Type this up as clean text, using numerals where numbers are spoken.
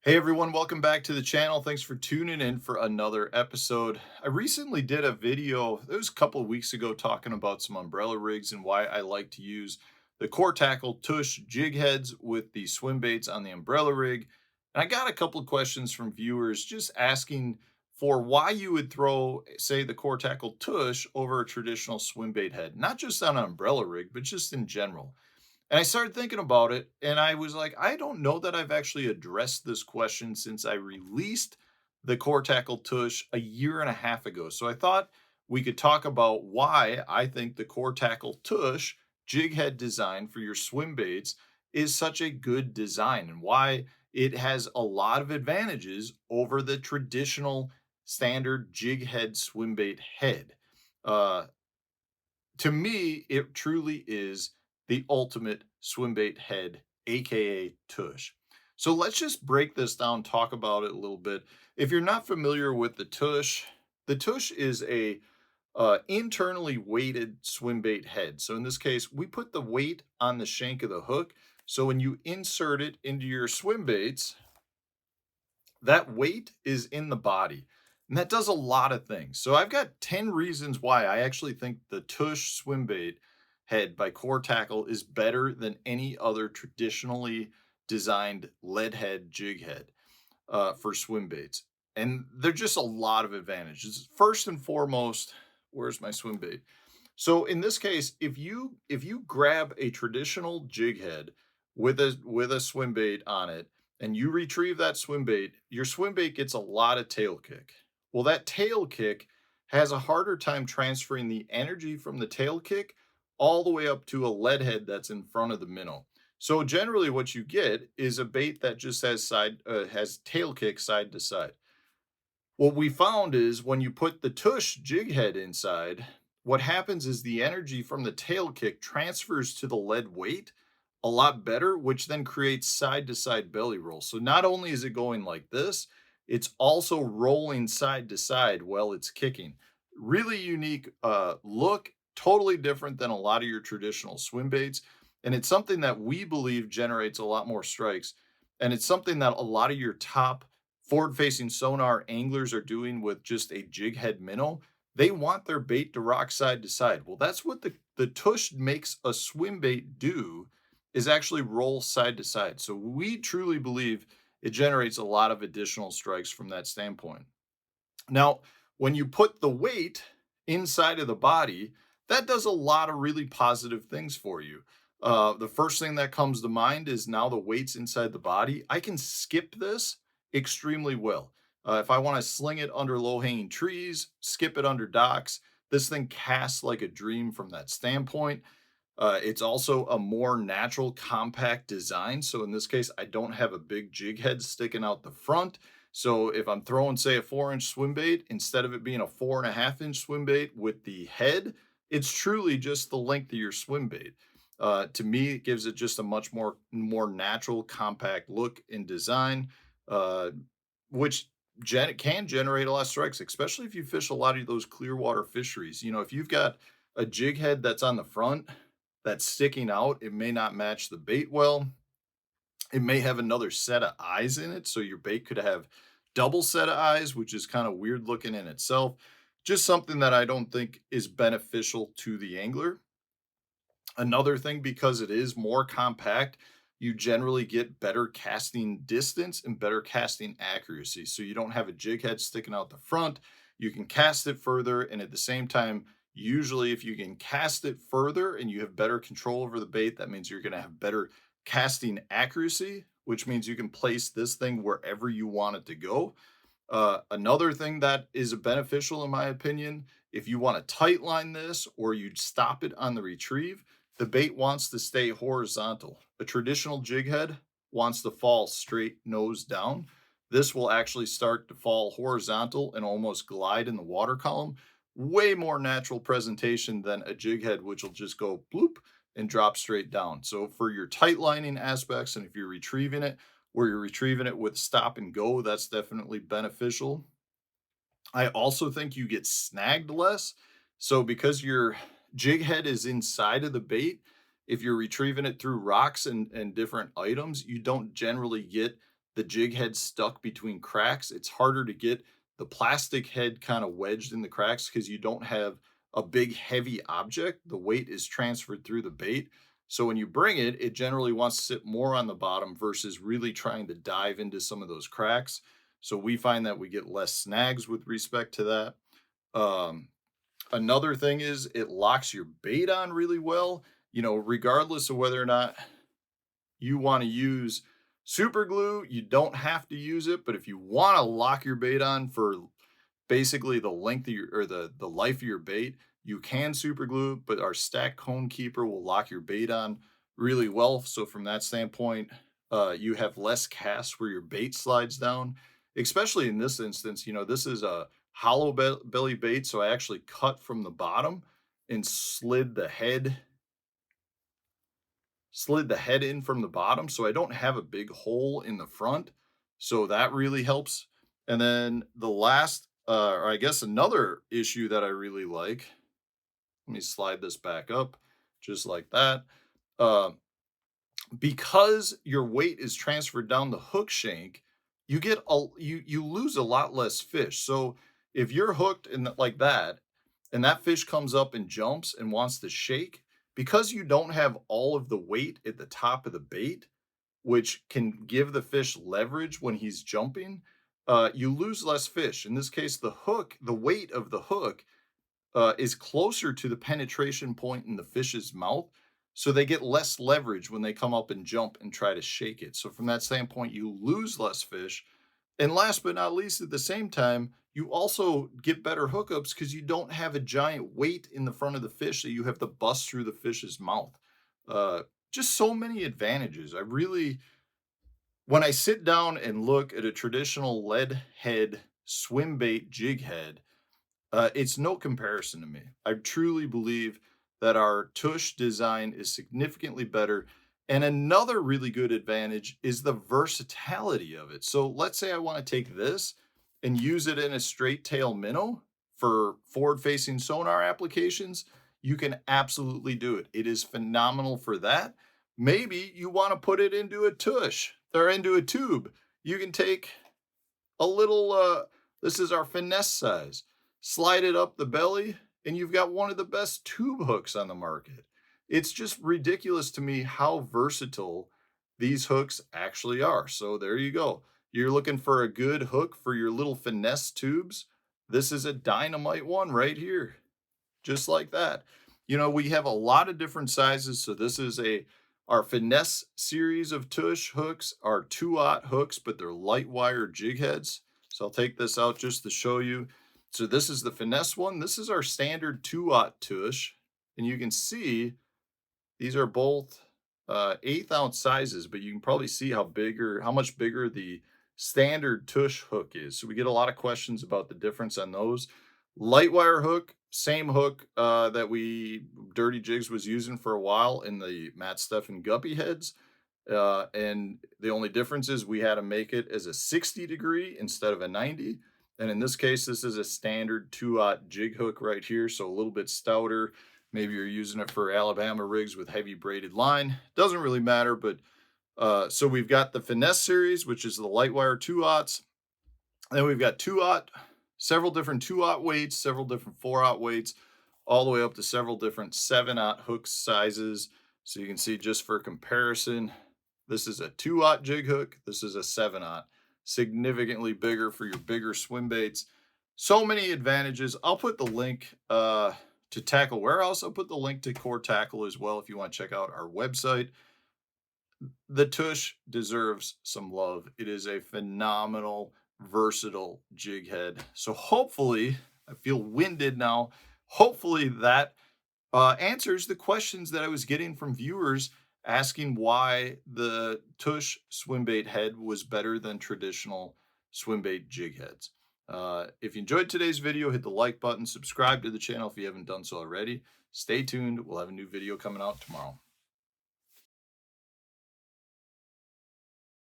Hey everyone, welcome back to the channel. Thanks for tuning in for another episode. I recently did a video, it was a couple of weeks ago, talking about some umbrella rigs and why I like to use the core tackle tush jig heads with the swim baits on the umbrella rig. And I got a couple of questions from viewers just asking for why you would throw, say, the core tackle tush over a traditional swim bait head, not just on an umbrella rig, but just in general. And I started thinking about it, and I was like, I don't know that I've actually addressed this question since I released the Core Tackle Tush a year and a half ago. So I thought we could talk about why I think the Core Tackle Tush jig head design for your swim baits is such a good design and why it has a lot of advantages over the traditional standard jig head swim bait head. Uh, to me, it truly is the ultimate swim bait head, aka tush. So let's just break this down, talk about it a little bit. If you're not familiar with the tush is a internally weighted swim bait head. So in this case, we put the weight on the shank of the hook. So when you insert it into your swim baits, that weight is in the body. And that does a lot of things. So I've got 10 reasons why I actually think the Tush swim bait head by Core Tackle is better than any other traditionally designed lead head jig head for swim baits. And they're just a lot of advantages. First and foremost, where's my swim bait? So in this case, if you grab a traditional jig head with a swim bait on it and you retrieve that swim bait, your swim bait gets a lot of tail kick. Well, that tail kick has a harder time transferring the energy from the tail kick all the way up to a lead head that's in front of the minnow. So generally what you get is a bait that just has tail kick side to side. What we found is when you put the tush jig head inside, what happens is the energy from the tail kick transfers to the lead weight a lot better, which then creates side to side belly roll. So not only is it going like this, it's also rolling side to side while it's kicking. Really unique look, totally different than a lot of your traditional swim baits. And it's something that we believe generates a lot more strikes. And it's something that a lot of your top forward-facing sonar anglers are doing with just a jig head minnow. They want their bait to rock side to side. Well, that's what the tush makes a swim bait do, is actually roll side to side. So we truly believe it generates a lot of additional strikes from that standpoint. Now, when you put the weight inside of the body, that does a lot of really positive things for you. The first thing that comes to mind is now the weight's inside the body. I can skip this extremely well. If I want to sling it under low hanging trees, skip it under docks, this thing casts like a dream from that standpoint. It's also a more natural, compact design. So in this case, I don't have a big jig head sticking out the front. So if I'm throwing, say, a 4-inch swim bait, instead of it being a 4.5-inch swim bait with the head, it's truly just the length of your swim bait. To me, it gives it just a much more natural, compact look and design, uh, which can generate a lot of strikes, especially if you fish a lot of those clear water fisheries. You know, if you've got a jig head that's on the front that's sticking out, it may not match the bait well. It may have another set of eyes in it, so your bait could have double set of eyes, which is kind of weird looking in itself. Just something that I don't think is beneficial to the angler. Another thing, because it is more compact, you generally get better casting distance and better casting accuracy. So you don't have a jig head sticking out the front. You can cast it further. And at the same time, usually if you can cast it further and you have better control over the bait, that means you're going to have better casting accuracy, which means you can place this thing wherever you want it to go. Another thing that is beneficial, in my opinion, if you want to tight line this or you stop it on the retrieve, the bait wants to stay horizontal. A traditional jig head wants to fall straight nose down. This will actually start to fall horizontal and almost glide in the water column. Way more natural presentation than a jig head, which will just go bloop and drop straight down. So for your tight lining aspects, and if you're retrieving it, where you're retrieving it with stop and go, that's definitely beneficial. I also think you get snagged less. So because your jig head is inside of the bait, if you're retrieving it through rocks and different items, you don't generally get the jig head stuck between cracks. It's harder to get the plastic head kind of wedged in the cracks because you don't have a big heavy object. The weight is transferred through the bait. So when you bring it, it generally wants to sit more on the bottom versus really trying to dive into some of those cracks. So we find that we get less snags with respect to that. Um, Another thing is it locks your bait on really well, regardless of whether or not you want to use super glue, you don't have to use it. But if you want to lock your bait on for basically the length of your or the life of your bait, you can super glue, but our stack cone keeper will lock your bait on really well. So from that standpoint, you have less cast where your bait slides down. Especially in this instance, this is a hollow belly bait, so I actually cut from the bottom and slid the head in from the bottom, so I don't have a big hole in the front. So that really helps. And then the last, or I guess another issue that I really like, let me slide this back up just like that. Uh, because your weight is transferred down the hook shank, you lose a lot less fish. So if you're hooked like that, and that fish comes up and jumps and wants to shake, because you don't have all of the weight at the top of the bait, which can give the fish leverage when he's jumping, you lose less fish. In this case, the weight of the hook is closer to the penetration point in the fish's mouth. So they get less leverage when they come up and jump and try to shake it. So from that standpoint, you lose less fish. And last but not least, at the same time, you also get better hookups because you don't have a giant weight in the front of the fish that you have to bust through the fish's mouth. Uh, just so many advantages. When I sit down and look at a traditional lead head swim bait jig head, it's no comparison to me. I truly believe that our tush design is significantly better. And another really good advantage is the versatility of it. So let's say I want to take this and use it in a straight tail minnow for forward facing sonar applications. You can absolutely do it. It is phenomenal for that. Maybe you want to put it into a tush or into a tube. You can take a little, this is our finesse size, slide it up the belly, and you've got one of the best tube hooks on the market. It's just ridiculous to me how versatile these hooks actually are. So there you go. You're looking for a good hook for your little finesse tubes. This is a dynamite one right here, just like that. We have a lot of different sizes. So this is our finesse series of tush hooks are 2/0 hooks, but they're light wire jig heads. So I'll take this out just to show you. So this is the finesse one. This is our standard 2/0 tush. And you can see these are both 1/8 ounce sizes, but you can probably see how much bigger the standard tush hook is. So we get a lot of questions about the difference on those. Light wire hook, same hook that Dirty Jigs was using for a while in the Matt Steffen guppy heads. And the only difference is we had to make it as a 60-degree instead of a 90. And in this case, this is a standard 2/0 jig hook right here. So a little bit stouter. Maybe you're using it for Alabama rigs with heavy braided line. Doesn't really matter, but so we've got the finesse series, which is the light wire 2/0s. Then we've got 2/0, several different 2/0 weights, several different 4/0 weights, all the way up to several different 7/0 hook sizes. So you can see just for comparison, this is a 2/0 jig hook. This is a 7/0, significantly bigger for your bigger swim baits. So many advantages. I'll put the link to Tackle Warehouse. I'll put the link to Core Tackle as well if you want to check out our website. The tush deserves some love. It is a phenomenal, versatile jig head. So hopefully, I feel winded now. Hopefully that answers the questions that I was getting from viewers asking why the tush swim bait head was better than traditional swim bait jig heads. If you enjoyed today's video, hit the like button, subscribe to the channel if you haven't done so already. Stay tuned. We'll have a new video coming out tomorrow.